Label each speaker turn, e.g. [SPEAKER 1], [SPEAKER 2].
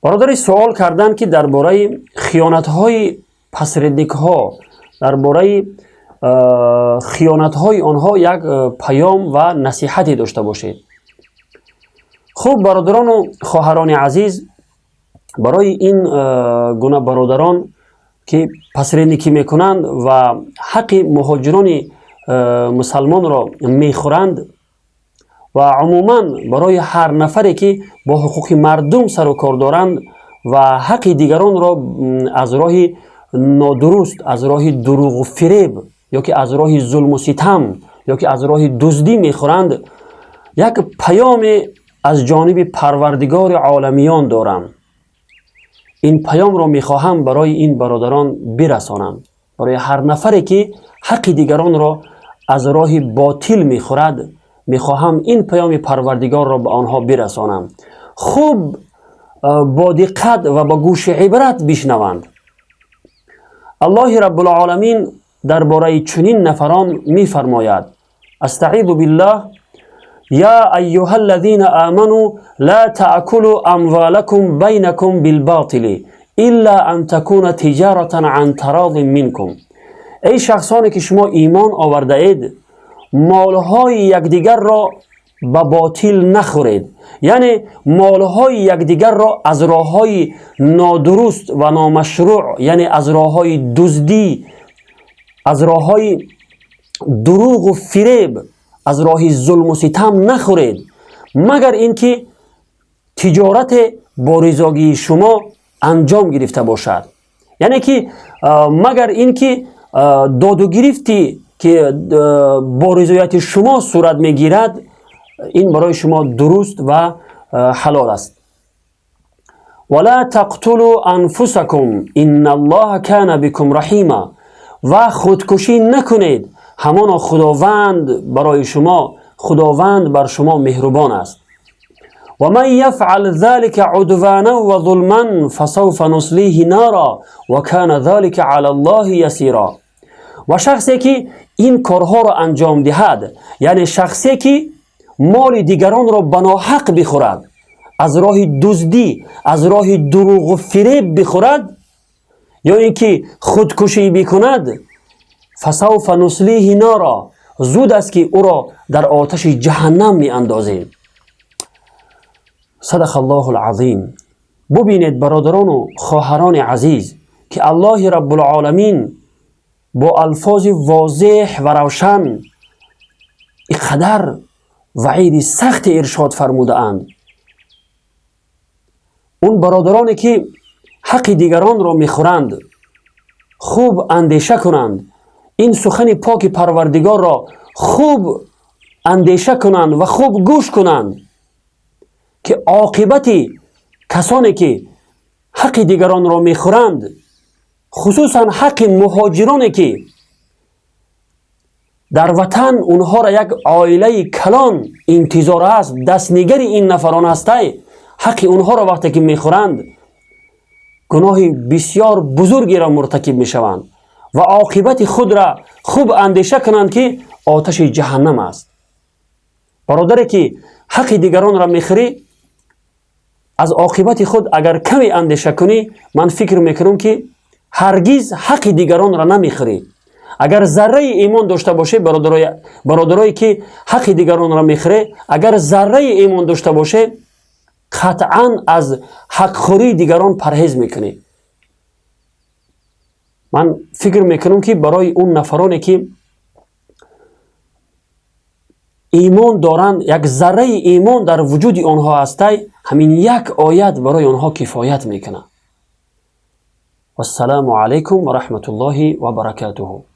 [SPEAKER 1] برادری سوال کردن که درباره خیانت‌های پسردیک‌ها، درباره خیانت‌های آنها یک پیام و نصیحتی داشته باشید. خوب برادران و خواهران عزیز، برای این گونه برادران که پسرندگی میکنند و حق مهاجران مسلمان را میخورند و عموما برای هر نفری که با حقوق مردم سر و کار دارند و حق دیگران را از راه نادرست، از راه دروغ و فریب یا که از راه ظلم و ستم یا که از راه دزدی میخورند، یک پیام از جانب پروردگار عالمیان دارم. این پیام را میخواهم برای این برادران برسانم، برای هر نفری که حق دیگران را از راه باطل میخورد. میخواهم این پیام پروردگار را به آنها برسانم. خوب با دقت و با گوش عبرت بشنوند. الله رب العالمین درباره چنین نفران میفرماید: استعیذ بالله یا ایها الذین آمنوا لا تأکلوا اموالکم بینکم بالباطل الا ان تکون تجارة عن تراض منکم. ای شخصانی که شما ایمان آورده اید، مالهای یکدیگر را به باطل نخورید، یعنی مالهای یکدیگر را از راههای نادرست و نامشروع، یعنی از راههای دزدی، از راههای دروغ و فریب، از راه ظلم و ستم نخورید، مگر اینکه تجارت با رضایت شما انجام گرفته باشد. یعنی که مگر اینکه داد و گرفتی که با رضایت شما صورت میگیرد، این برای شما درست و حلال است. ولا تقتلوا انفسکم ان الله کان بكم رحیما. و خودکشی نکنید، همانا خداوند برای شما، خداوند بر شما مهربان است. و من یفعل ذلك عدوانا و ظلما فسوف نصلیه نارا و کان ذلك علی الله یسیرا. و شخصی که این کارها را انجام دهد، یعنی شخصی که مال دیگران را بناحق بخورد، از راه دزدی، از راه دروغ و فریب بخورد، یا اینکه خودکشی بکند، فسوف نصلیه نارا، زود است که او را در آتش جهنم می اندازیم. صدق الله العظیم. ببینید برادران و خواهران عزیز که الله رب العالمین با الفاظ واضح و روشن اینقدر وعید سخت ارشاد فرموده اند. اون برادرانی که حق دیگران را میخورند، خوب اندیشه کنند، این سخن پاک پروردگار را خوب اندیشه کنند و خوب گوش کنند که عاقبت کسانی که حق دیگران را میخورند، خصوصا حق مهاجرانی که در وطن اونها را یک عائله کلان انتظار است، دستنگر این نفران هسته، حق اونها را وقتی که میخورند گناه بسیار بزرگی را مرتکب میشوند و عاقبت خود را خوب اندیشه کنند که آتش جهنم است. برادری که حق دیگران را میخوری، از عاقبت خود اگر کمی اندیشه کنی، من فکر میکنم که هرگز حق دیگران را نمیخوری. اگر ذره ایمان داشته باشه، برادرایی که حق دیگران را میخوره، اگر ذره ایمان داشته باشه، قطعا از حق خوری دیگران پرهیز میکنی. من فکر میکنم که برای اون نفرانی که ایمان دارند، یک ذره ایمان در وجود آنها هسته، همین یک آیت برای آنها کفایت میکنه. والسلام علیکم و رحمت الله و برکاته.